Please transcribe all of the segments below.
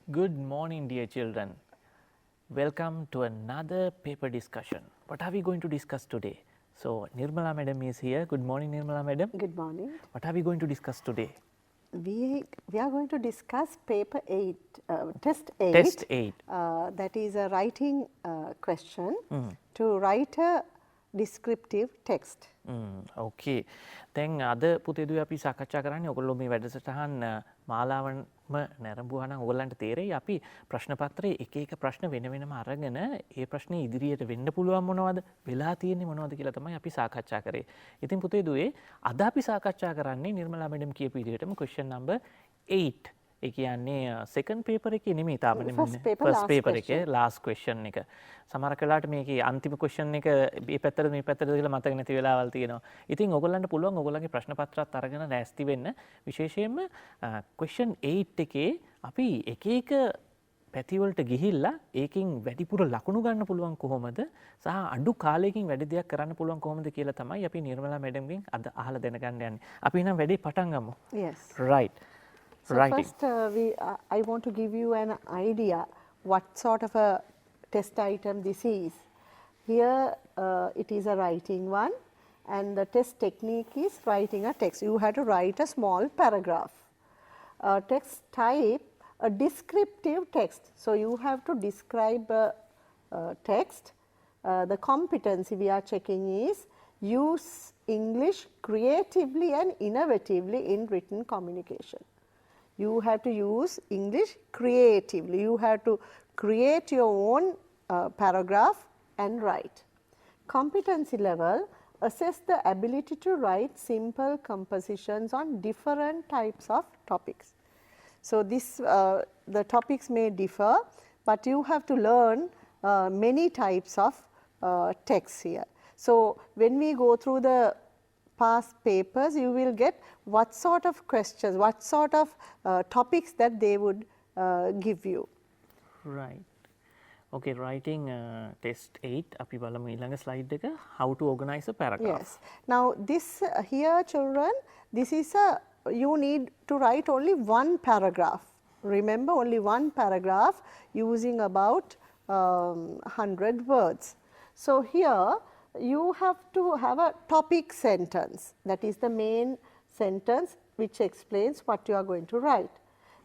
Good morning, dear children. Welcome to another paper discussion. What are we going to discuss today? So, Nirmala Madam is here. Good morning, Nirmala Madam. Good morning. What are we going to discuss today? We are going to discuss paper 8, test 8. Test 8. That is a writing question to write a descriptive text. Okay. දැන් අද පුතේදුවේ අපි සාකච්ඡා කරන්නේ ඔයගොල්ලෝ මේ වැඩසටහන් මාලාවන්ම නැරඹුවා නම් ඔයගොල්ලන්ට තේරෙයි අපි ප්‍රශ්න පත්‍රයේ එක එක ප්‍රශ්න වෙන වෙනම අරගෙන ඒ ප්‍රශ්නේ ඉදිරියට වෙන්න පුළුවන් මොනවද වෙලා තියෙන්නේ මොනවද කියලා තමයි අපි සාකච්ඡා කරේ. ඉතින් පුතේදුවේ අද අපි සාකච්ඡා කරන්නේ නිර්මලා මැඩම් කියපු විදිහටම question number 8. ඒ කියන්නේ second paper එකේ නෙමෙයි තාම first paper එකේ last question එක. සමහර වෙලාවට මේකේ අන්තිම question එක මේ පැත්තට මේ පැත්තට කියලා මතක නැති වෙලාවල් තියෙනවා. ඉතින් ඔයගොල්ලන්ට පුළුවන් ඔයගොල්ලන්ගේ ප්‍රශ්න පත්‍රات අරගෙන ලෑස්ති වෙන්න. විශේෂයෙන්ම question 8 එකේ අපි එක එක පැති වලට ගිහිල්ලා ඒකෙන් වැඩිපුර ලකුණු ගන්න පුළුවන් කොහොමද සහ අඩු කාලයකින් වැඩි දෙයක් කරන්න පුළුවන් කොහොමද කියලා තමයි අපි නිර්මලා මැඩම්ගෙන් අද අහලා දැනගන්න යන්නේ. අපි එහෙනම් වැඩේ පටන් ගමු. Yes. Right. So Writing. first I want to give you an idea what sort of a test item this is. Here it is a writing one and the test technique is writing a text. You have to write a small paragraph. Text type a descriptive text. So you have to describe a text. The competency we are checking is use English creatively and innovatively in written communication. You have to use English creatively. You have to create your own paragraph and write. Competency level, assess the ability to write simple compositions on different types of topics. So, this the topics may differ, but you have to learn many types of texts here. So, when we go through the past papers, you will get what sort of questions, what sort of topics that they would give you. Right. Okay, writing test 8 අපි බලමු ඊළඟ slide එක how to organize a paragraph. Yes. Now this here children, this is a you need to write only one paragraph. Remember only one paragraph using about 100 words. So here you have to have a topic sentence, that is the main sentence which explains what you are going to write.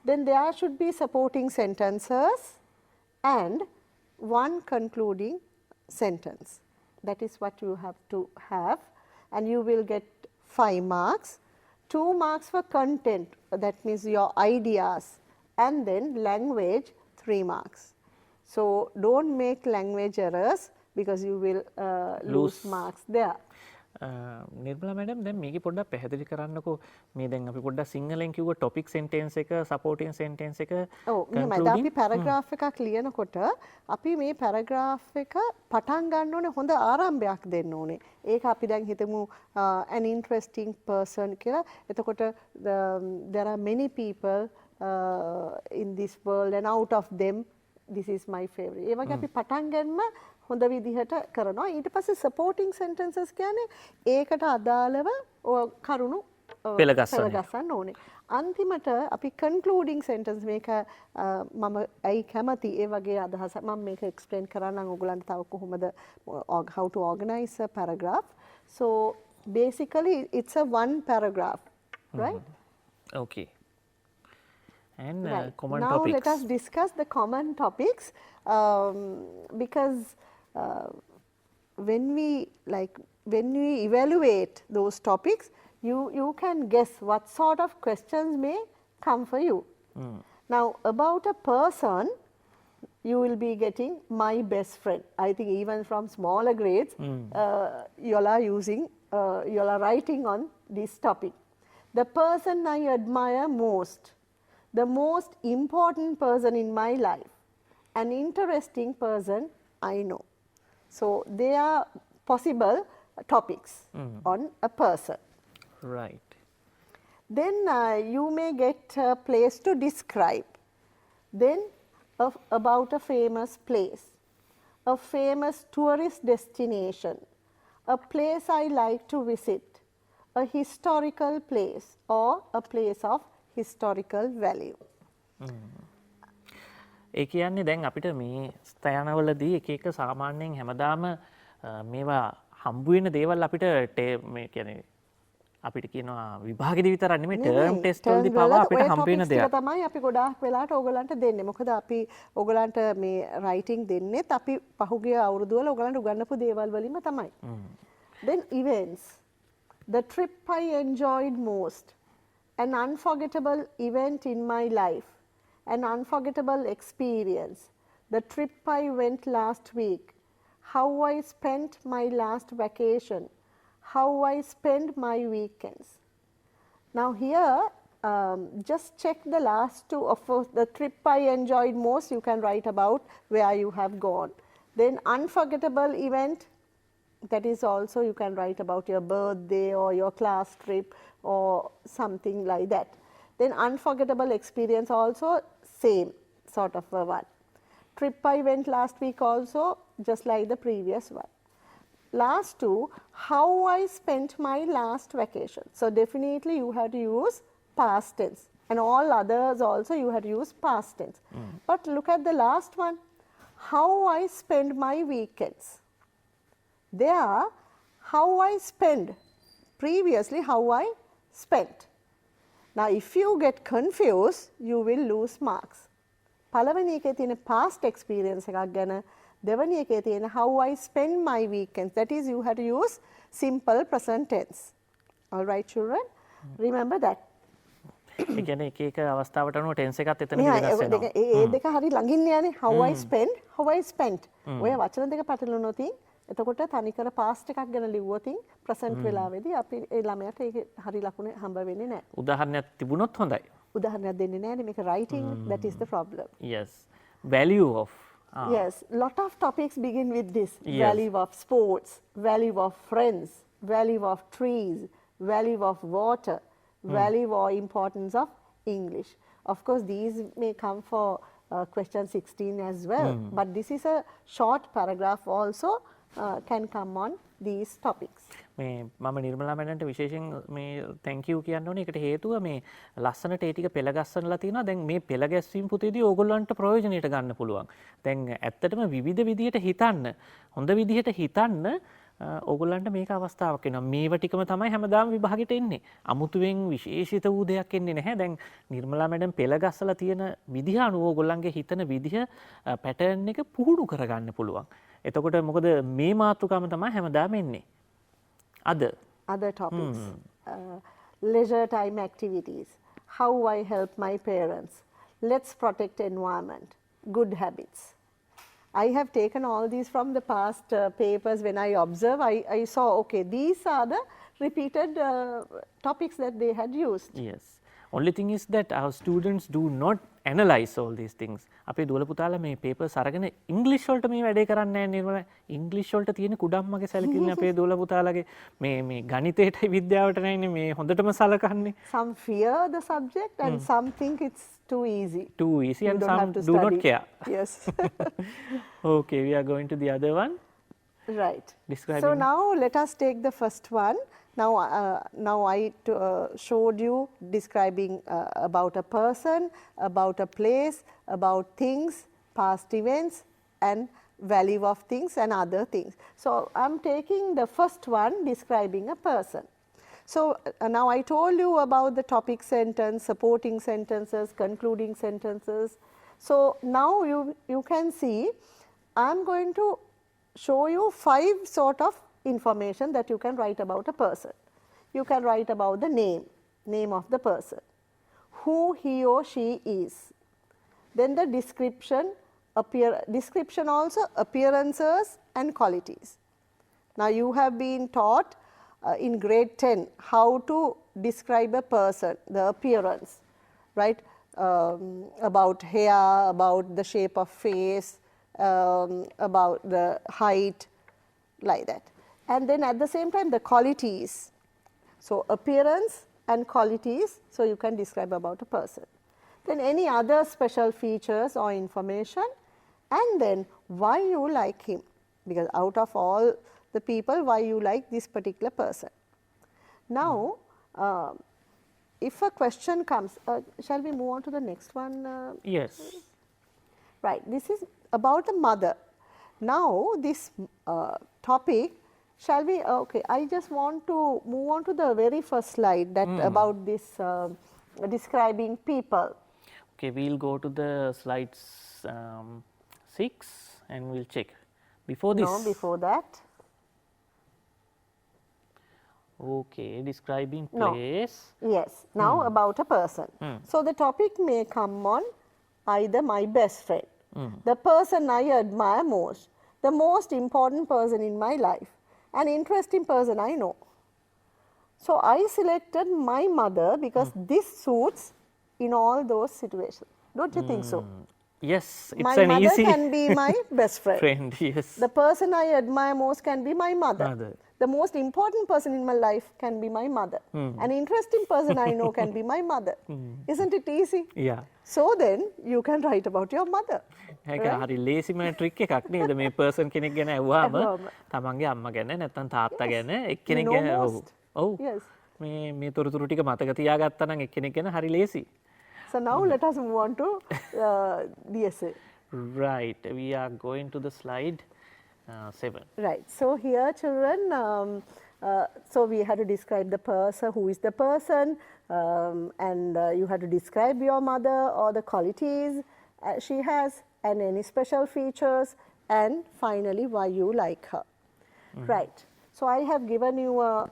Then there should be supporting sentences and one concluding sentence. That is what you have to have, and you will get 5 marks. 2 marks for content, that means your ideas, and then language 3 marks. So don't make language errors because you will lose marks there. Nirmala madam දැන් මේකේ පොඩ්ඩක් පැහැදිලි කරන්නකෝ මේ දැන් අපි පොඩ්ඩක් සිංහලෙන් කිව්ව ටොපික් සෙන්ටෙන්ස් එක සපෝටින් සෙන්ටෙන්ස් එක ඔව් මෙහෙමයි අපි පැරග්‍රාෆ් එකක් ලියනකොට අපි මේ පැරග්‍රාෆ් එක පටන් ගන්න ඕනේ හොඳ ආරම්භයක් දෙන්න ඕනේ. ඒක අපි දැන් හිතමු an interesting person කියලා. එතකොට there are many people in this world and out of them this is my favorite. ඒ වගේ අපි පටන් ගන්නම හොඳ විදිහට කරනවා. ඊට පස්සේ supporting sentences කියන්නේ ඒකට අදාළව කරුණු පෙළගස්සන්න ඕනේ. අන්තිමට අපි concluding sentence මේක මම ඇයි කැමති ඒ වගේ අදහස මම මේක explain කරන්නම් ඔයගලන්ට තව කොහොමද how to organize a paragraph. So basically it's a one paragraph, right? Okay. And right. common now topics. Let us discuss the common topics because when we evaluate those topics, you can guess what sort of questions may come for you. Now about a person, you will be getting my best friend. I think even from smaller grades, you all are using, you all are writing on this topic. The person I admire most, the most important person in my life, an interesting person I know. So they are possible topics on a person. Right. Then you may get a place to describe. Then about a famous place, a famous tourist destination, a place I like to visit, a historical place or a place of historical value. ඒ කියන්නේ දැන් අපිට මේ ස්ථානවලදී එක එක සාමාන්‍යයෙන් හැමදාම මේවා හම්බ වෙන දේවල් අපිට මේ කියන්නේ අපිට කියනවා විභාගෙදි විතරක් නෙමෙයි ටර්ම් ටෙස්ට් වලදී පවා අපිට හම්බ වෙන දේවල්. තමයි අපි ගොඩාක් වෙලාට ඕගලන්ට දෙන්නේ. මොකද අපි ඕගලන්ට මේ රයිටින් දෙන්නෙත් අපි පහුගිය අවුරුදු වල ඕගලන්ට උගන්වපු දේවල් වලින්ම තමයි. Then events. The trip I enjoyed most. An unforgettable event in my life. An unforgettable experience. The trip I went last week. How I spent my last vacation. How I spend my weekends. Now here, just check the last two of the trip I enjoyed most. You can write about where you have gone. Then unforgettable event, that is also you can write about your birthday or your class trip or something like that. Then unforgettable experience also same sort of a one. Trip I went last week also just like the previous one. Last two, how I spent my last vacation. So definitely you have to use past tense, and all others also you have to use past tense. But look at the last one, how I spend my weekends. There, how I spend, previously how I spent. Now if you get confused, you will lose marks. පළවෙනි එකේ තියෙන past experience එකක් ගැන, දෙවැනි එකේ තියෙන how I spend my weekends. That is, you have to use simple present tense. All right, children? Remember that. ඒ කියන්නේ එක එක අවස්ථාවට අනුව ටෙන්ස් එකත් එතනදී වෙනස් වෙනවා. ඒ දෙක හරි ළඟින් යන්නේ. How I spend, how I spent. ඔය වචන දෙක පැටලුනොත් එතකොට තනිකර past එකක් ගැන ලිව්වොත් present වෙලාවේදී අපි ඒ ළමයාට ඒක හරි ලකුණ හම්බ වෙන්නේ නැහැ. උදාහරණයක් තිබුණොත් හොඳයි. උදාහරණයක් දෙන්නේ නැහැනේ මේක writing. That is the problem. Yes. Value of. Yes, lot of topics begin with this. Yes. Value of sports, value of friends, value of trees, value of water, value or importance of English. Of course, these may come for question 16 as well, but this is a short paragraph also can come on these topics. මේ මම නිර්මලා මැඩම්ට විශේෂයෙන් මේ thank you කියන්න ඕනේ. ඒකට හේතුව මේ ලස්සනට ඒ ටික පෙළ ගස්සනලා තියෙනවා. දැන් මේ පෙළ ගැස්වීම පුතේදී ඕගොල්ලන්ට ප්‍රයෝජනෙට ගන්න පුළුවන්. දැන් ඇත්තටම විවිධ විදියට හිතන්න, හොඳ විදියට හිතන්න ඕගොල්ලන්ට මේක අවස්ථාවක් වෙනවා. මේව ටිකම තමයි හැමදාම විභාගෙට එන්නේ. අමුතුවෙන් විශේෂිත වූ දෙයක් එන්නේ නැහැ. දැන් නිර්මලා මැඩම් පෙළ ගස්සලා තියෙන විදිහ අනුව ඕගොල්ලන්ගේ හිතන විදිහ පැටර්න් එක පුහුණු කරගන්න පුළුවන්. එතකොට මොකද මේ මාතෘකාවම තමයි හැමදාම එන්නේ. Other topics. Leisure time activities. How I help my parents. Let's protect environment. Good habits. I have taken all these from the past papers. When I observe, I saw, okay, these are the repeated topics that they had used. Yes. Only thing is that our students do not analyze all these things. අපේ දුවල පුතාලා මේ papers අරගෙන ඉංග්‍රීසි වලට මේ වැඩේ කරන්නේ නැහැ නිර්මල. ඉංග්‍රීසි වලට තියෙන කුඩම්මගේ සැලකිල්ල අපේ දුවල පුතාලාගේ මේ ගණිතයටයි විද්‍යාවට නැන්නේ මේ හොඳටම සලකන්නේ. Some fear the subject and some think it's too easy. Too easy and You don't some have to do study. not care. Yes. Okay, we are going to the other one. Right. Describing. So now let us take the first one. Now I showed you describing about a person, about a place, about things, past events and value of things and other things. So I'm taking the first one, describing a person. So now I told you about the topic sentence, supporting sentences, concluding sentences. So now you can see I'm going to show you 5 sort of information that you can write about a person. You can write about the name of the person, who he or she is. Then the description also appearances and qualities. Now you have been taught in grade 10 how to describe a person, the appearance, right? About hair, about the shape of face, about the height, like that. And then at the same time the qualities. So appearance and qualities, so you can describe about a person. Then any other special features or information, and then why you like him, because out of all the people, why you like this particular person. Now if a question comes, shall we move on to the next one? Yes. Right, this is about the mother. Now this topic, shall we, okay, I just want to move on to the very first slide that about this describing people. Okay, we'll go to the slides 6 and we'll check. Before this. No, before that. Okay, describing place. No. Yes, now about a person. So the topic may come on either my best friend, the person I admire most, the most important person in my life, an interesting person I know. So I selected my mother because this suits in all those situations. Don't you think so? Yes, it's My an mother easy can be my best friend. friend. Yes. The person I admire most can be my mother. Mother. The most important person in my life can be my mother. An interesting person I know can be my mother. Isn't it easy? Yeah. So then you can write about your mother. ඒක හරි ලේසිම trick එකක් නේද මේ person කෙනෙක් ගැන ඇහුවාම ඇහුවාම. තමන්ගේ අම්මා ගැන නැත්නම් තාත්තා ගැන එක්කෙනෙක් You know ගැන most. ඔව් Yes. මේ තොරතුරු ටික මතක තියාගත්තා නම් එක්කෙනෙක් ගැන හරි ලේසි. So now let us move on to the essay. Right, we are going to the slide 7. Right. So here, children, so we had to describe the person, who is the person, and you had to describe your mother or the qualities she has, and any special features, and finally why you like her. Right. So I have given you a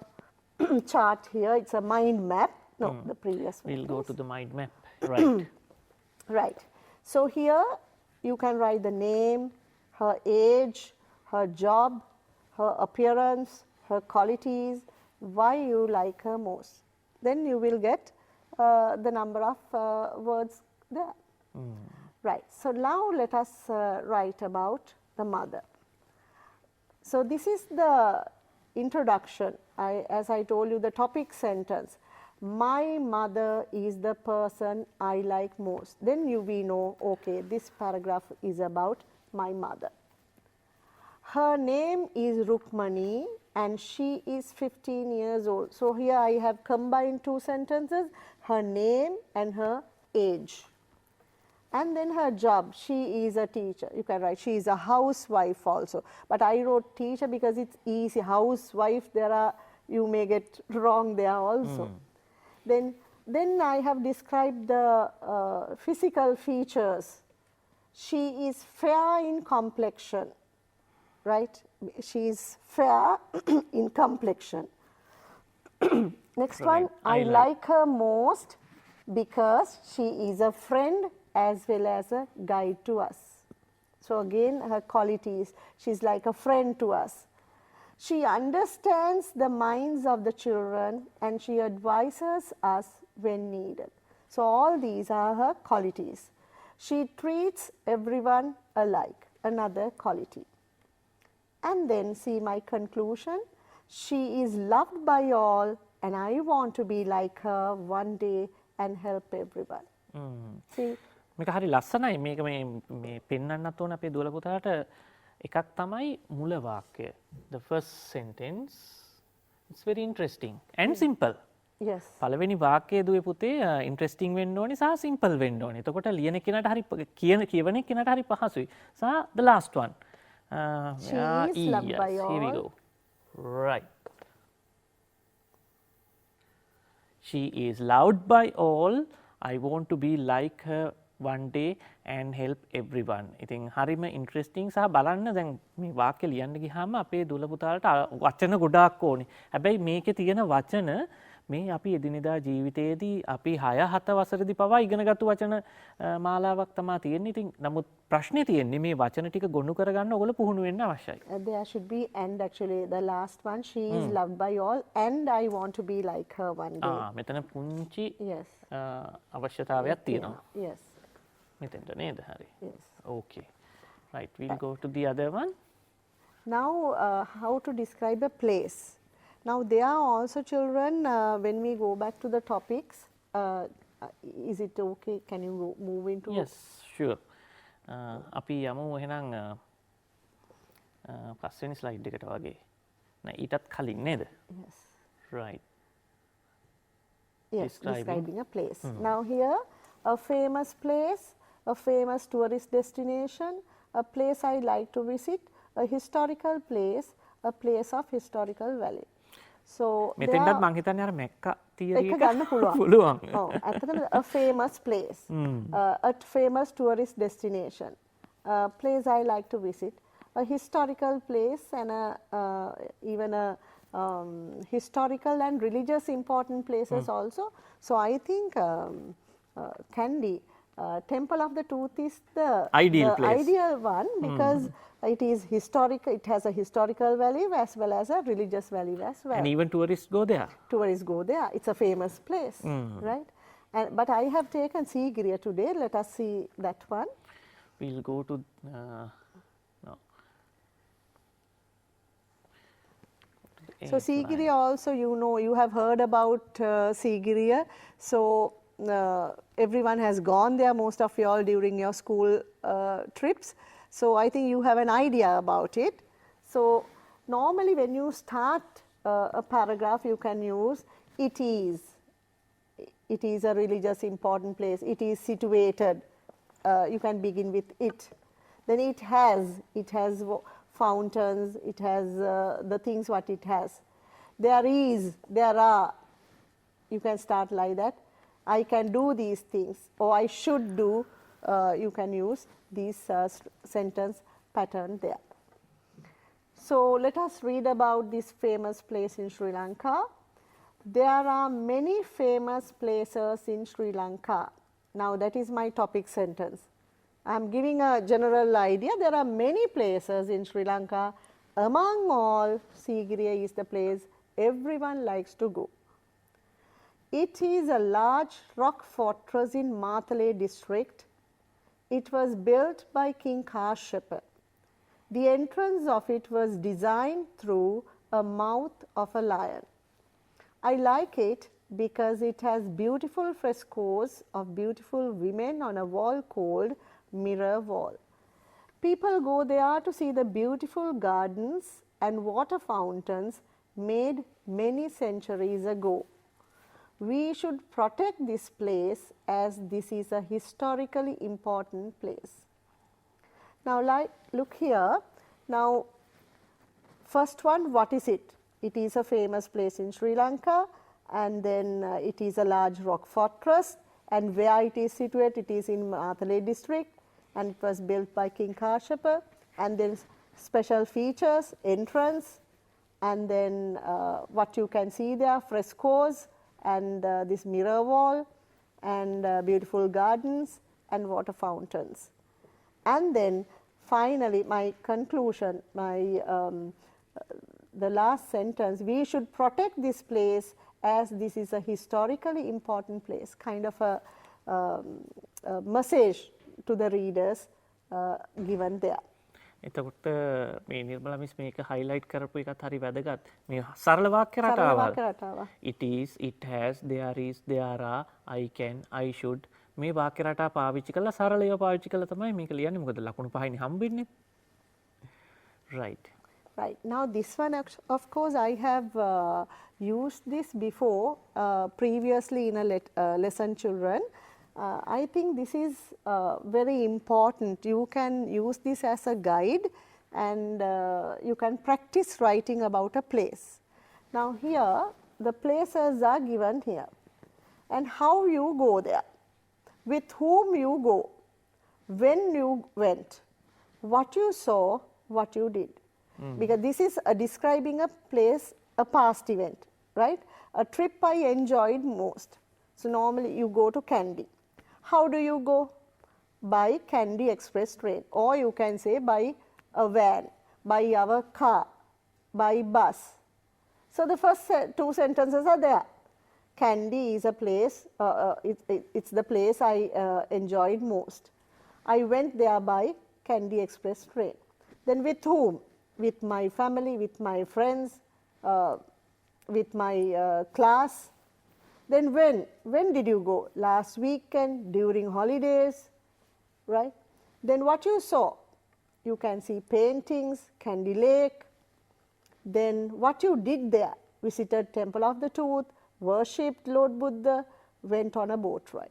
chart here. It's a mind map. No, the previous one. We'll go to the mind map. Right. Right. So here you can write the name, her age, her job, her appearance, her qualities, why you like her most. Then you will get the number of words there. Right. So now let us write about the mother. So this is the introduction. As I told you, the topic sentence. My mother is the person I like most. Then we know, okay, this paragraph is about my mother. Her name is Rupavahini and she is 15 years old. So here I have combined two sentences, her name and her age. And then her job, she is a teacher. You can write, she is a housewife also. But I wrote teacher because it's easy. Housewife, you may get wrong there also. Then I have described the physical features. She is fair in complexion, right? She is fair in complexion. Next one, I like her most because she is a friend as well as a guide to us. So again, her qualities, she's like a friend to us. She understands the minds of the children and she advises us when needed. So all these are her qualities. She treats everyone alike, another quality. And then see my conclusion. She is loved by all and I want to be like her one day and help everyone. See? මේක හරි ලස්සනයි මේක මේ පෙන්වන්නත් ඕන අපේ දුවල පුතාට එකක් තමයි මුල වාක්‍යය. The first sentence, it's very interesting and simple. Yes. පළවෙනි වාක්‍යය දුවේ පුතේ interesting වෙන්න ඕනේ සහ simple වෙන්න ඕනේ. එතකොට ලියන කෙනාට හරි කියවන කෙනාට හරි පහසුයි. සහ the last one. She is loved by all. Here we go. Right. She is loved by all. I want to be like her one day and help everyone. ඉතින් හරිම ඉන්ට්‍රෙස්ටිං සහ බලන්න දැන් මේ වාක්‍ය ලියන්න ගියාම අපේ දුවල පුතාලට වචන ගොඩාක් ඕනේ. හැබැයි මේකේ තියෙන වචන මේ අපි එදිනෙදා ජීවිතයේදී අපි 6-7 වසරේදී පවා ඉගෙනගත්තු වචන මාලාවක් තමයි තියෙන්නේ. ඉතින් නමුත් ප්‍රශ්නේ තියෙන්නේ මේ වචන ටික ගොනු කරගන්න ඔයගොල්ලෝ පුහුණු වෙන්න අවශ්‍යයි. There should be and actually the last one, she is loved by all and I want to be like her one day. මෙතන පුංචි Yes. අවශ්‍යතාවයක් තියෙනවා. Yes. මෙතෙන්ට නේද? හරි. Yes. Okay. Right, we'll go to the other one. Now how to describe a place. Now there are also children, when we go back to the topics, is it okay? Can you move into? Yes, sure. අපි යමු එහෙනම් පස්වෙනි slide එකට වගේ. නෑ ඊටත් කලින් නේද? Yes. Right. Yes, describing a place. Now here, a famous place, a famous tourist destination, a place I like to visit, a historical place, a place of historical value. So මෙතෙන්ටත් මං හිතන්නේ අර මැක්කා theory එක එක ගන්න පුළුවන්. පුළුවන්. ඔව් ඇත්තටම a famous place, a famous tourist destination, a place I like to visit, a historical place, and even a historical and religious important places also. So I think Kandy, Temple of the Tooth is the Ideal place. ideal one, because it is historical. It has a historical value as well as a religious value as well. And even tourists go there. Tourists go there. It's a famous place, right? And but I have taken Sigiriya today. Let us see that one. We'll go to no. So Sigiriya also, you know, you have heard about Sigiriya. So everyone has gone there, most of you all during your school trips. So I think you have an idea about it. So normally when you start a paragraph, you can use it is a religious important place, it is situated, you can begin with it. Then it has fountains, it has the things what it has. There is, there are, you can start like that. I can do these things, or I should do, you can use these sentence pattern there. So let us read about this famous place in Sri Lanka. There are many famous places in Sri Lanka. Now that is my topic sentence. I am giving a general idea. There are many places in Sri Lanka. Among all, Sigiriya is the place everyone likes to go. It is a large rock fortress in Matale district. It was built by King Kashyapa. The entrance of it was designed through a mouth of a lion. I like it because it has beautiful frescoes of beautiful women on a wall called Mirror Wall. People go there to see the beautiful gardens and water fountains made many centuries ago. We should protect this place as this is a historically important place. Now look here. Now first one, what is it? It is a famous place in Sri Lanka, and then it is a large rock fortress, and where it is situated, it is in Matale district, and it was built by King Kashyapa, and then special features, entrance, and then what you can see there, frescoes, and this mirror wall, and beautiful gardens and water fountains. And then finally my conclusion, my the last sentence, we should protect this place as this is a historically important place, kind of a message to the readers given there. එතකොට මේ Nirmala miss මේක highlight කරපු එකත් හරි වැදගත්. මේ සරල වාක්‍ය රටාවල්. It is, it has, there is, there are, I can, I should. මේ වාක්‍ය රටා පාවිච්චි කරලා සරලව පාවිච්චි කරලා තමයි මේක ලියන්නේ. මොකද ලකුණු පහයින් හම්බෙන්නේ. Right. Right. Now this one, of course, I have used this before, previously in a lesson, children. I think this is very important. You can use this as a guide, and you can practice writing about a place. Now here, the places are given here, and how you go there, with whom you go, when you went, what you saw, what you did. Because this is describing a place, a past event, right? A trip I enjoyed most. So normally you go to Kandy. How do you go? By Kandy Express train, or you can say by a van, by our car, by bus. So the first two sentences are there. Kandy is a place, it's the place I enjoyed most. I went there by Kandy Express train. Then with whom? With my family, with my friends, with my class. Then when did you go? Last weekend, during holidays, right? Then what you saw? You can see paintings, Kandy Lake. Then what you did there? Visited Temple of the Tooth, worshipped Lord Buddha, went on a boat ride.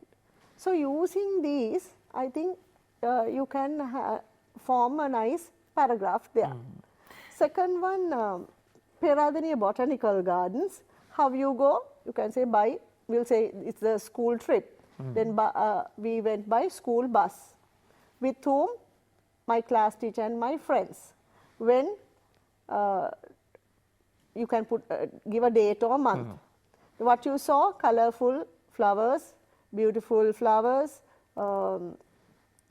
So using these, I think you can form a nice paragraph there. Second one, Peradeniya Botanical Gardens. How you go? You can say by, we'll say it's a school trip. Then we went by school bus. With whom? My class teacher and my friends. When you can put give a date or month. What you saw? Colorful flowers, beautiful flowers,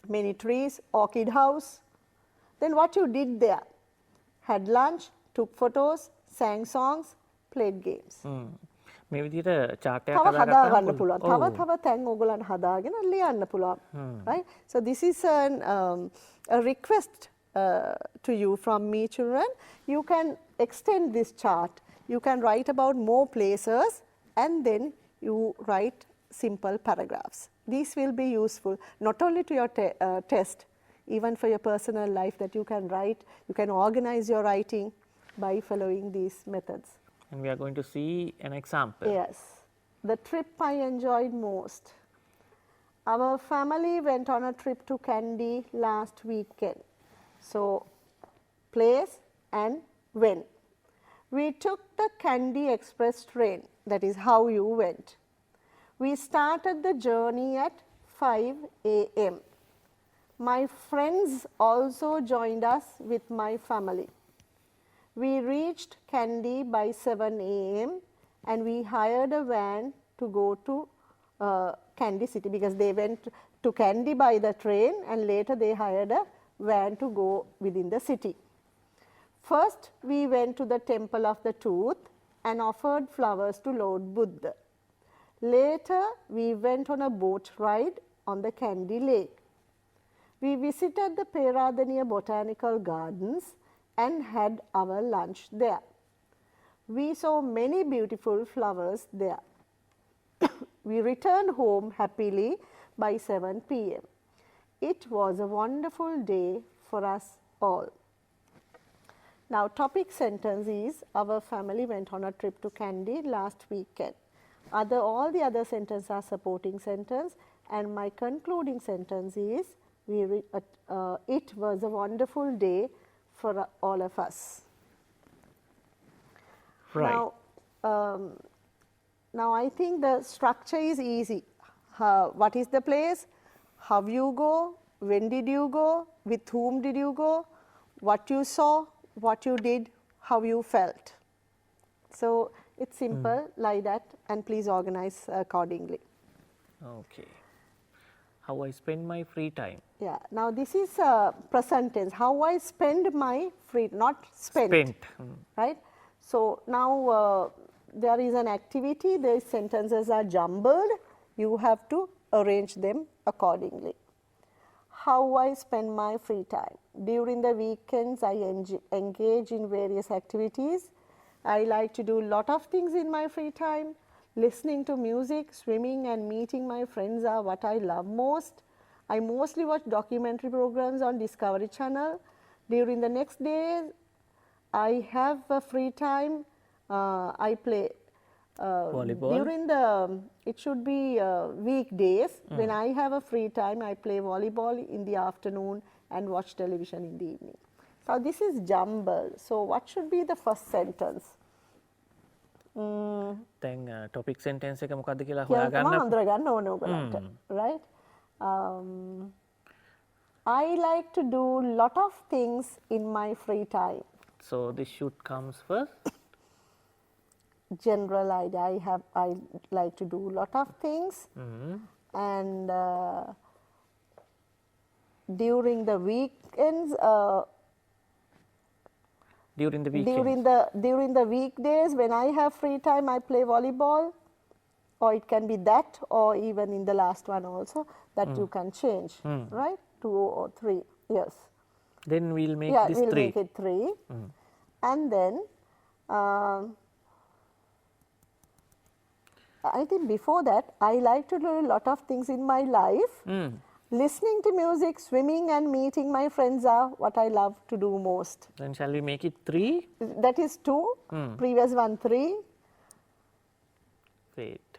many trees, orchid house. Then what you did there? Had lunch, took photos, sang songs, played games. මේ විදිහට chart එකක් තව හදාගත්තාම හදාගන්න පුළුවන්. තව තැන් ඕගොල්ලන් හදාගෙන ලියන්න පුළුවන්. Right? So this is a request to you from me, children. You can extend this chart. You can write about more places and then you write simple paragraphs. These will be useful not only to your test, even for your personal life, that you can write, you can organize your writing by following these methods. And we are going to see an example. Yes. The trip I enjoyed most. Our family went on a trip to Kandy last weekend. So, place and when. We took the Kandy Express train. That is how you went. We started the journey at 5 a.m. My friends also joined us with my family. We reached Kandy by 7 a.m. and we hired a van to go to Kandy city, because they went to Kandy by the train and later they hired a van to go within the city. First, we went to the Temple of the Tooth and offered flowers to Lord Buddha. Later, we went on a boat ride on the Kandy Lake. We visited the Peradeniya Botanical Gardens and had our lunch there. We saw many beautiful flowers there. We returned home happily by 7 p.m. It was a wonderful day for us all. Now, topic sentence is, our family went on a trip to Kandy last weekend. All the other sentences are supporting sentence, and my concluding sentence is, it was a wonderful day for all of us. Right. Now I think the structure is easy. What is the place? How you go? When did you go? With whom did you go? What you saw? What you did? How you felt? So it's simple like that, and please organize accordingly. Okay. How I spend my free time. Yeah. Now this is present tense. How I spend my free, not spent. Spent. Right. So now there is an activity. The sentences are jumbled. You have to arrange them accordingly. How I spend my free time. During the weekends, I engage in various activities. I like to do a lot of things in my free time. Listening to music, swimming and meeting my friends are what I love most. I mostly watch documentary programs on Discovery Channel. During the next days, I have a free time. I play volleyball. During the, it should be weekdays. When I have a free time, I play volleyball in the afternoon and watch television in the evening. So this is jumble. So what should be the first sentence? දැන් topic sentence එක මොකක්ද කියලා හොයාගන්න. Right? I like to do lot of things in my free time. So this should comes first. General idea. I like to do lot of things, and during the weekends. During the weekends. During the weekdays, when I have free time, I play volleyball, or it can be that, or even in the last one also, that you can change, right? 2 or 3, yes. Then we'll make this we'll 3. Make it 3. And then, I think before that, I like to do a lot of things in my life. Listening to music, swimming and meeting my friends are what I love to do most. Then shall we make it 3? That is 2, previous one 3. Wait,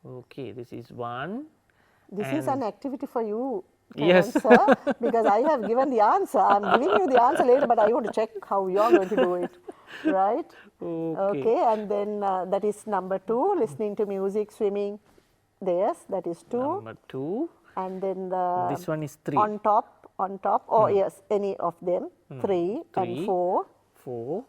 okay, this is 1. This is an activity for you. Yes. answer because I have given the answer. I'm giving you the answer later, but I want to check how you're going to do it, right? Okay. And then that is number 2, listening to music, swimming. Yes, that is 2. Number 2. And then This one is 3. on top, or yes, any of them, 3 and 3, 4. 4.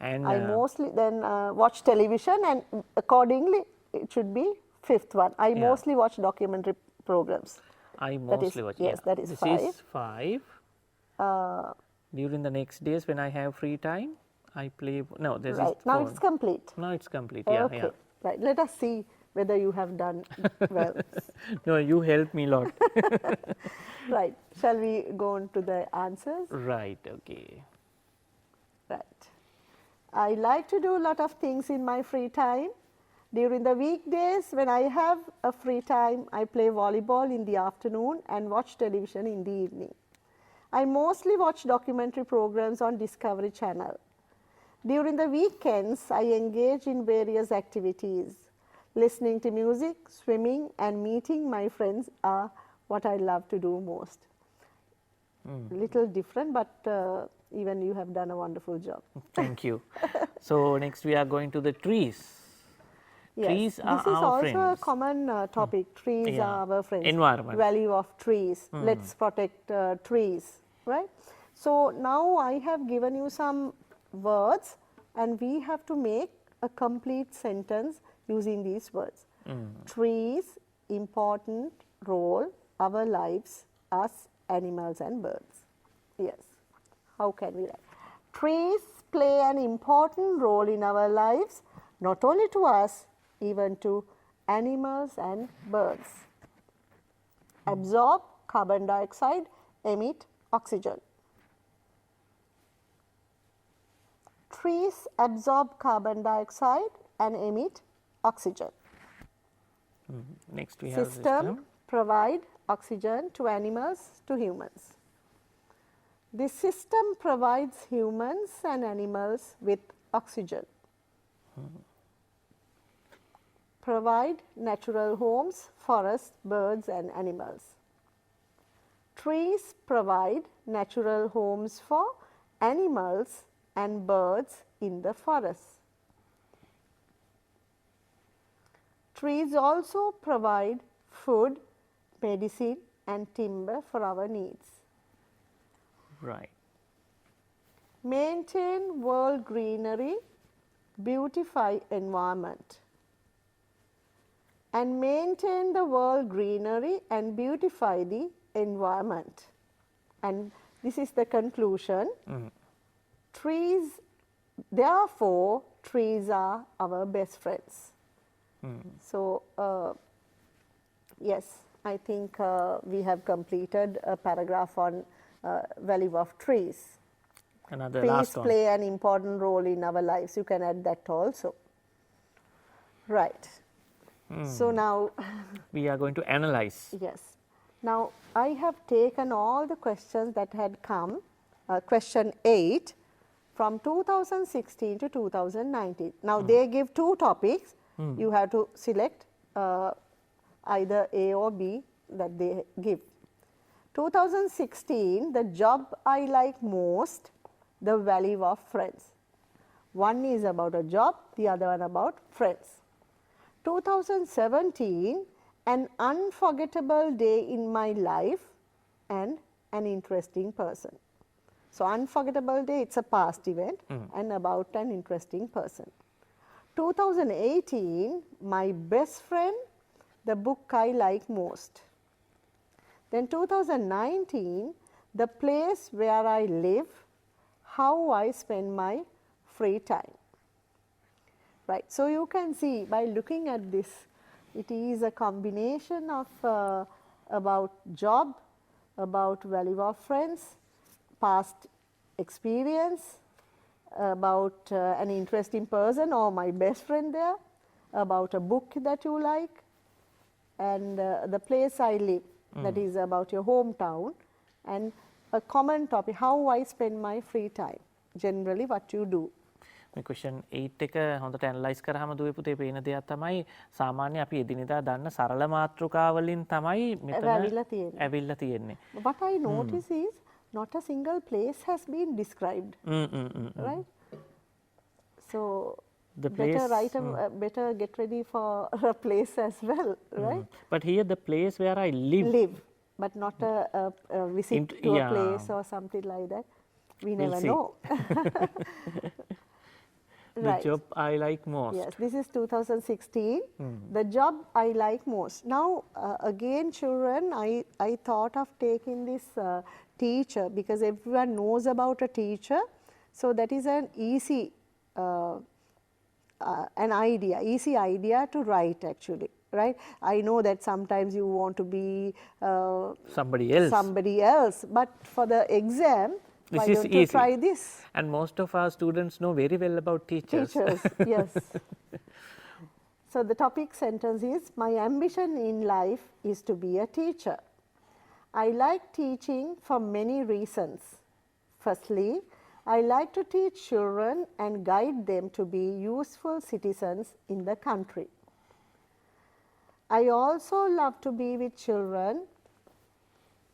And I mostly then watch television, and accordingly it should be 5th one. I mostly watch documentary programs. I mostly watch. Yes, that is this 5. is 5. During the next days when I have free time, I play. No, this Right, is now phone. it's complete. Now it's complete. Yeah, Okay, yeah. right. Let us see whether you have done well. No, you helped me a lot. Right. Shall we go on to the answers? Right. Okay. Right. I like to do a lot of things in my free time. During the weekdays, when I have a free time, I play volleyball in the afternoon and watch television in the evening. I mostly watch documentary programs on Discovery Channel. During the weekends, I engage in various activities. Listening to music, swimming, and meeting my friends are what I love to do most. Little different, but even you have done a wonderful job. Thank you. So next we are going to the trees. Yes, Trees are this is our also friends. a common topic. Trees Yeah. are our friends. Environment. Value of trees. Let's protect trees, right? So now I have given you some words, and we have to make a complete sentence using these words. Trees, important role, our lives, us, animals and birds. Yes. How can we write? Trees play an important role in our lives, not only to us, even to animals and birds. Absorb carbon dioxide, emit oxygen. Trees absorb carbon dioxide and emit oxygen. Next we have System provide oxygen to animals, to humans. This system provides humans and animals with oxygen. Provide natural homes, forests, birds and animals. Trees provide natural homes for animals and birds in the forest. Trees also provide food, medicine and timber for our needs. Right. Maintain world greenery, beautify environment. And maintain the world greenery and beautify the environment. And this is the conclusion. Trees, therefore, trees are our best friends. So, yes, I think we have completed a paragraph on value of trees. Another Trees last one. play an important role in our lives. You can add that also. Right. So now, We are going to analyze. yes. Now, I have taken all the questions that had come, question 8, from 2016 to 2019. Now, they give 2 topics. You have to select either A or B that they give. 2016, the job I like most, the value of friends. One is about a job, the other one about friends. 2017, an unforgettable day in my life and an interesting person. So, unforgettable day, it's a past event and about an interesting person. 2018, my best friend, the book I like most. Then 2019, the place where I live, how I spend my free time. Right. So, you can see by looking at this, it is a combination of about job, about value of friends, past experience, about an interesting person or my best friend there, about a book that you like, and the place I live, that is about your hometown, and a common topic, how I spend my free time, generally what you do. මේ question 8 එක හොඳට analyse කරාම දුවේ පුතේ පේන දෙයක් තමයි සාමාන්‍ය අපි එදිනෙදා දන්න සරල මාතෘකා වලින් තමයි මෙතන ඇවිල්ලා තියෙන්නේ. What I notice is not a single place has been described. Right? So the place, better get ready for a place as well, right? But here the place where I live, but not a visit to a place or something like that. We never know. The job I like most. Yes, this is 2016. The job I like most. Now, again, children, I thought of taking this teacher because everyone knows about a teacher. So that is an easy easy idea to write actually. Right? I know that sometimes you want to be somebody else, but for the exam, why don't you try this? And most of our students know very well about teachers. Yes. So the topic sentence is, my ambition in life is to be a teacher. I like teaching for many reasons. Firstly, I like to teach children and guide them to be useful citizens in the country. I also love to be with children.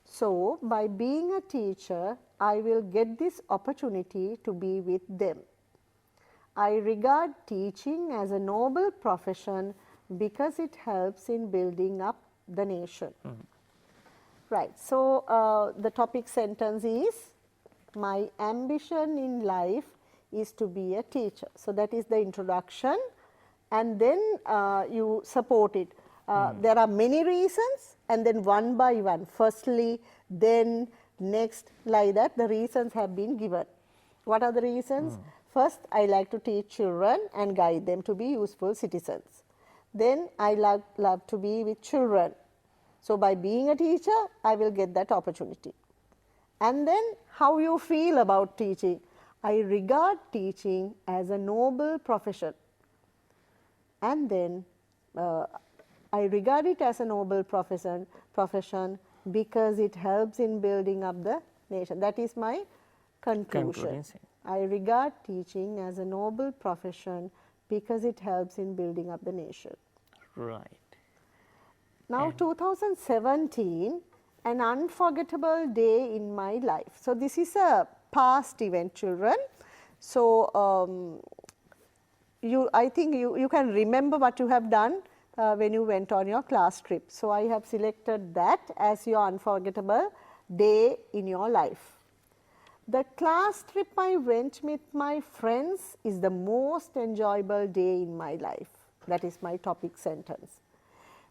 So, by being a teacher, I will get this opportunity to be with them. I regard teaching as a noble profession because it helps in building up the nation. Right. So, the topic sentence is, my ambition in life is to be a teacher. So, that is the introduction, and then you support it. There are many reasons, and then one by one, firstly, then next, like that, the reasons have been given. What are the reasons? First, I like to teach children and guide them to be useful citizens. Then, I love to be with children. So, by being a teacher, I will get that opportunity. And then, how you feel about teaching? I regard teaching as a noble profession. And then, I regard it as a noble profession because it helps in building up the nation. That is my conclusion. I regard teaching as a noble profession because it helps in building up the nation. Right. Now, 2017, an unforgettable day in my life. So, this is a past event, children. So, I think you can remember what you have done when you went on your class trip. So, I have selected that as your unforgettable day in your life. The class trip I went with my friends is the most enjoyable day in my life. That is my topic sentence.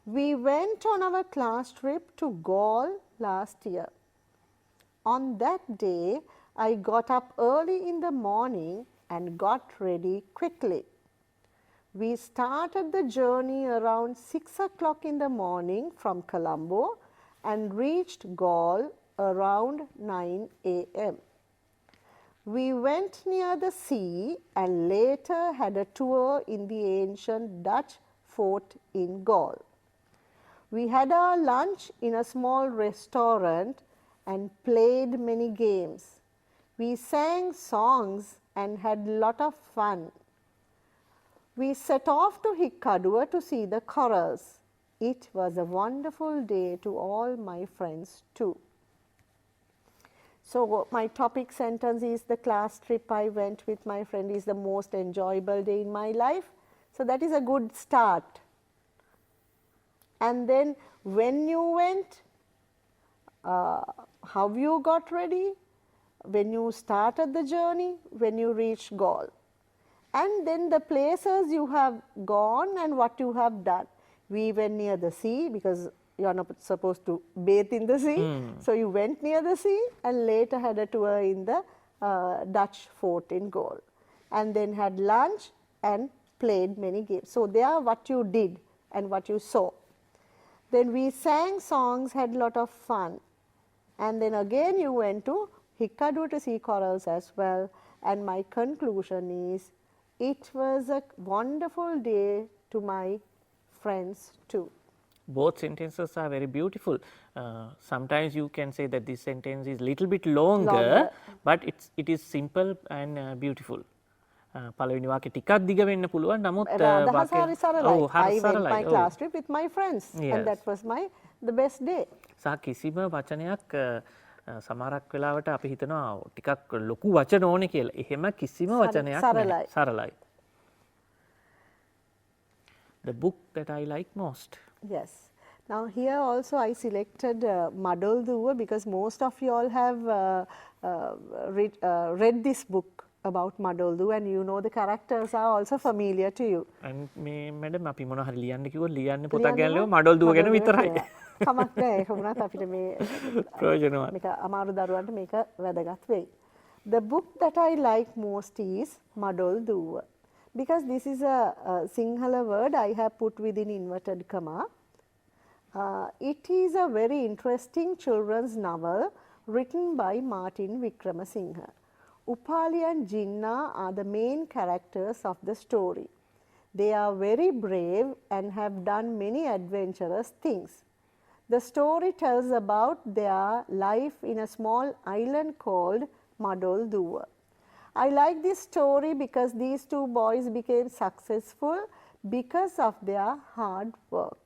We went on our class trip to Gaul last year. On that day, I got up early in the morning and got ready quickly. We started the journey around 6 o'clock in the morning from Colombo and reached Gaul around 9 a.m. We went near the sea and later had a tour in the ancient Dutch fort in Gaul. We had our lunch in a small restaurant and played many games. We sang songs and had a lot of fun. We set off to Hikkadua to see the corals. It was a wonderful day to all my friends too. So, my topic sentence is, the class trip I went with my friend is the most enjoyable day in my life. So, that is a good start. And then, when you went, how you got ready, when you started the journey, when you reached Gaul. And then the places you have gone and what you have done. We went near the sea because you are not supposed to bathe in the sea. So, you went near the sea and later had a tour in the Dutch fort in Gaul. And then had lunch and played many games. So, they are what you did and what you saw. Then we sang songs, had a lot of fun. And then again you went to Hikkadua to see corals as well. And my conclusion is, it was a wonderful day to my friends too. Both sentences are very beautiful. Sometimes you can say that this sentence is little bit longer. But it is simple and beautiful. පළවෙනි වාක්‍ය ටිකක් දිග වෙන්න පුළුවන්. නමුත් අදහස හරි සරලයි. ඔව් හරි I went සරලයි. my class trip with my friends Yes. and that was the best day. සහ කිසිම වචනයක් සමහරක් වෙලාවට අපි හිතනවා ටිකක් ලොකු වචන ඕනේ කියලා. එහෙම කිසිම වචනයක් නැහැ. සරලයි. The book that I like most. Yes. Now here also I selected Madolduwa because most of you all have read this book about Madolduwa and you know the characters are also familiar to you. And මේ madam අපි මොන හරි ලියන්න කිව්වොත් ලියන්නේ පොතක් ගැන ලියුවා මඩොල්දුව ගැන විතරයි. කමක් නැහැ ඒක වුණත් අපිට මේ ප්‍රයෝජනවත්. මේක අමාරු දරුවන්ට මේක වැදගත් වෙයි. The book that I like most is Madolduwa because this is a Sinhala word I have put within inverted comma. It is a very interesting children's novel written by Martin Wickramasinghe. Upali and Jinnah are the main characters of the story. They are very brave and have done many adventurous things. The story tells about their life in a small island called Madolduwa. I like this story because these two boys became successful because of their hard work.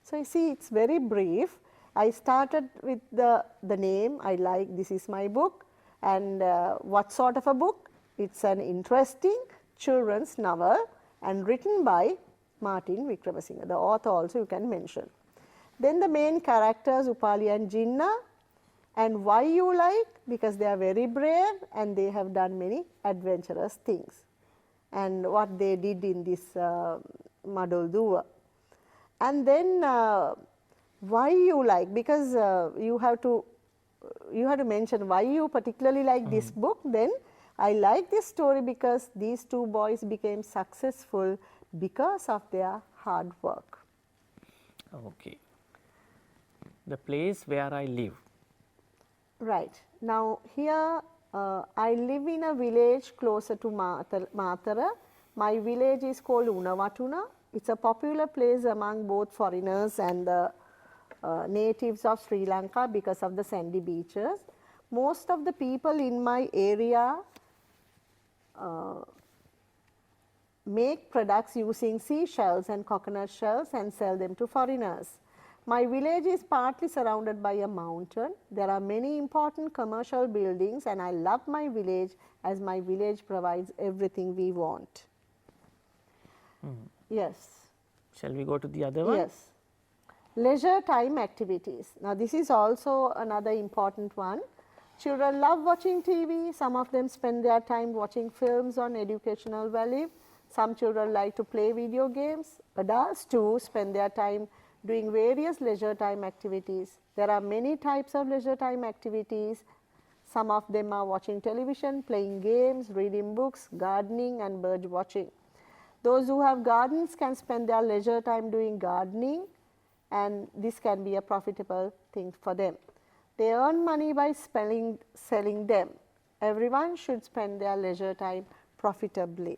So you see it's very brief. I started with the name, I like, this is my book. And what sort of a book? It's an interesting children's novel and written by Martin Wickramasinghe. The author also you can mention. Then the main characters Upali and Jinnah, and why you like? Because they are very brave and they have done many adventurous things. And what they did in this Madolduwa. And then why you like? Because you have to mention why you particularly like this book. Then I like this story because these two boys became successful because of their hard work. Okay. The place where I live. Right. Now here I live in a village closer to Matara. My village is called Unawatuna. It's a popular place among both foreigners and the natives of Sri Lanka because of the sandy beaches. Most of the people in my area make products using seashells and coconut shells and sell them to foreigners. My village is partly surrounded by a mountain. There are many important commercial buildings and I love my village as my village provides everything we want. Yes. Shall we go to the other one? Yes. Leisure time activities. Now this is also another important one. Children love watching TV. Some of them spend their time watching films on educational value. Some children like to play video games. Adults too spend their time doing various leisure time activities. There are many types of leisure time activities. Some of them are watching television, playing games, reading books, gardening and bird watching. Those who have gardens can spend their leisure time doing gardening and this can be a profitable thing for them. They earn money by selling them. Everyone should spend their leisure time profitably.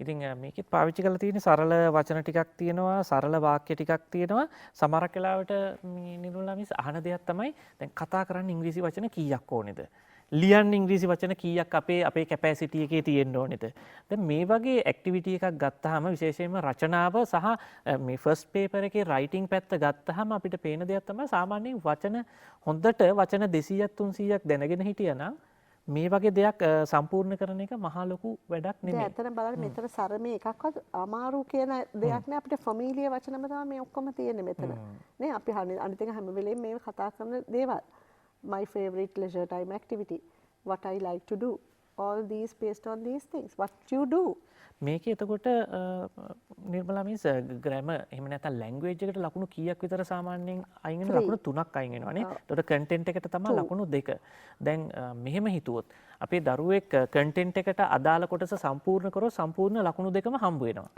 ඉතින් මේකෙත් පාවිච්චි කරලා තියෙන සරල වචන ටිකක් තියෙනවා සරල වාක්‍ය ටිකක් තියෙනවා සමහරක් වෙලාවට මේ නිරුල්ලා මිස් අහන දෙයක් තමයි දැන් කතා කරන්න ඉංග්‍රීසි වචන කීයක් ඕනේද ලියන්න ඉංග්‍රීසි වචන කීයක් අපේ කැපැසිටි එකේ තියෙන්න ඕනේද දැන් මේ වගේ ඇක්ටිවිටි එකක් ගත්තාම විශේෂයෙන්ම රචනාව සහ මේ ෆස්ට් පේපර් එකේ රයිටින් පැත්ත ගත්තාම අපිට පේන දෙයක් තමයි සාමාන්‍යයෙන් වචන හොඳට වචන 200ක් 300ක් දැනගෙන හිටියනම් මේ වගේ දෙයක් සම්පූර්ණ කරන එක මහා ලොකු වැඩක් නෙමෙයි. ඇත්තටම බලන්න මෙතන සරමේ එකක්වත් අමාරු කියන දෙයක් නෑ අපිට ෆැමිලිය වචනම තමයි මේ ඔක්කොම තියෙන්නේ මෙතන. නේ අපි අනිත් එක හැම වෙලේම මේ කතා කරන දේවල්. My favorite leisure time activity. What I like to do. All these based on these things. What you do. මේක එතකොට නිර්මලා මිස් ග්‍රැමර් එහෙම නැත්නම් ලැන්ග්වේජ් එකට ලකුණු කීයක් විතර සාමාන්‍යයෙන් අයින් වෙන ලකුණු 3ක් අයින් වෙනවානේ. එතකොට කන්ටෙන්ට් එකට තමයි ලකුණු 2. දැන් මෙහෙම හිතුවොත් අපේ දරුවෙක් කන්ටෙන්ට් එකට අදාළ කොටස සම්පූර්ණ කරොත් සම්පූර්ණ ලකුණු 2ම හම්බ වෙනවා.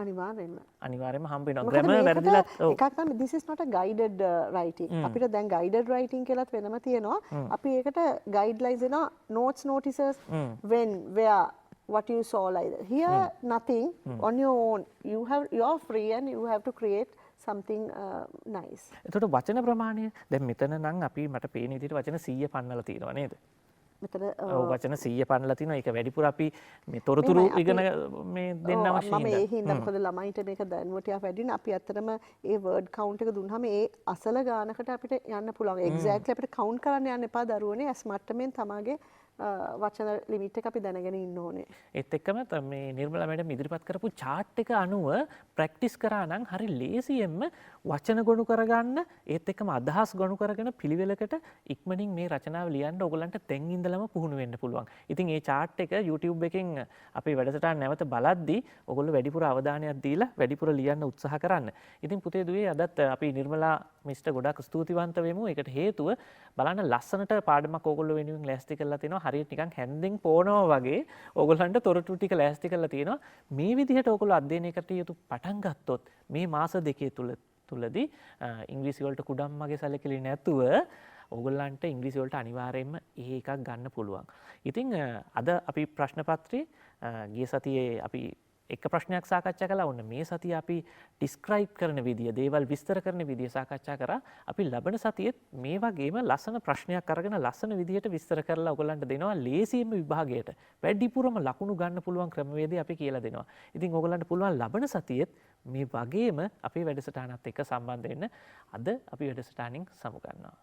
අනිවාර්යයෙන්ම හම්බ වෙනවා. ග්‍රැමර් වැරදිලත් එකක් තමයි this is not a guided writing. අපිට දැන් guided writing කියලාත් වෙනම තියෙනවා. අපි ඒකට guidelines දෙනවා notes notices when where what you saw like that. Here nothing on your own. You're free and you have to create something nice. එතකොට වචන ප්‍රමාණය දැන් මෙතන නම් අපි මට පේන විදිහට වචන 100 පන්නලා තියෙනවා නේද? මෙතන ඔව් වචන 100 පනලා තිනවා. ඒක වැඩිපුර අපි මේ තොරතුරු ඉගෙන මේ දෙන්න අවශ්‍ය මම ඒ හින්දා මොකද ළමයින්ට මේක දැනුම ටිකක් වැඩි නේ. අපි ඇත්තටම ඒ වර්ඩ් කවුන්ට් එක දුන්නාම ඒ අසල ගානකට අපිට යන්න පුළුවන්. එක්සැක්ට්ලි අපිට කවුන්ට් කරන්න යන්න එපා දරුවනේ. ඇස් මට්ටමින් තමාගේ වචන ලිමිට් එක අපි දැනගෙන ඉන්න ඕනේ. ඒත් එක්කම මේ නිර්මලා මැඩම් ඉදිරිපත් කරපු chart එක අනුව ප්‍රැක්ටිස් කරා නම් හරි ලේසියෙන්ම වචන ගොනු කරගන්න ඒත් එක්කම අදහස් ගොනු කරගෙන පිළිවෙලකට ඉක්මනින් මේ රචනාව ලියන්න ඔයගලන්ට තෙන් ඉඳලම පුහුණු වෙන්න පුළුවන්. ඉතින් මේ chart එක YouTube එකෙන් අපේ වැඩසටහන නැවත බලද්දී ඔයගොල්ලෝ වැඩිපුර අවධානයක් දීලා වැඩිපුර ලියන්න උත්සාහ කරන්න. ඉතින් පුතේ දුවේ අදත් අපි නිර්මලා මිස්ටර් ගොඩක් ස්තුතිවන්ත වෙමු. ඒකට හේතුව බලන්න ලස්සනට පාඩමක් ඔයගොල්ලෝ වෙනුවෙන් ලෑස්ති කරලා තිනවා. හරියට නිකන් හැන්දෙන් පොනවා වගේ ඕගොල්ලන්ට තොරතුරු ටික ලෑස්ති කරලා තියෙනවා. මේ විදිහට ඔයගොල්ලෝ අධ්‍යයනය කටයුතු පටන් ගත්තොත් මේ මාස දෙකේ තුලදී ඉංග්‍රීසි වලට කුඩම්මගේ සැලකිලි නැතුව ඕගොල්ලන්ට ඉංග්‍රීසි වලට අනිවාර්යයෙන්ම එකක් ගන්න පුළුවන්. ඉතින් අද අපි ප්‍රශ්න පත්‍රයේ ගිය සතියේ අපි එක ප්‍රශ්නයක් සාකච්ඡා කළා. ඔන්න මේ සතිය අපි ඩිස්ක්‍රයිබ් කරන විදිය, දේවල් විස්තර කරන විදිය සාකච්ඡා කරා. අපි ලබන සතියේත් මේ වගේම ලස්සන ප්‍රශ්නයක් අරගෙන ලස්සන විදියට විස්තර කරලා ඔයගලන්ට දෙනවා ලේසියෙන්ම විභාගයට. වැඩිපුරම ලකුණු ගන්න පුළුවන් ක්‍රමවේදය අපි කියලා දෙනවා. ඉතින් ඔයගලන්ට පුළුවන් ලබන සතියේත් මේ වගේම අපේ වැඩසටහනත් එක්ක සම්බන්ධ වෙන්න. අද අපි වැඩසටහනින් සමු ගන්නවා.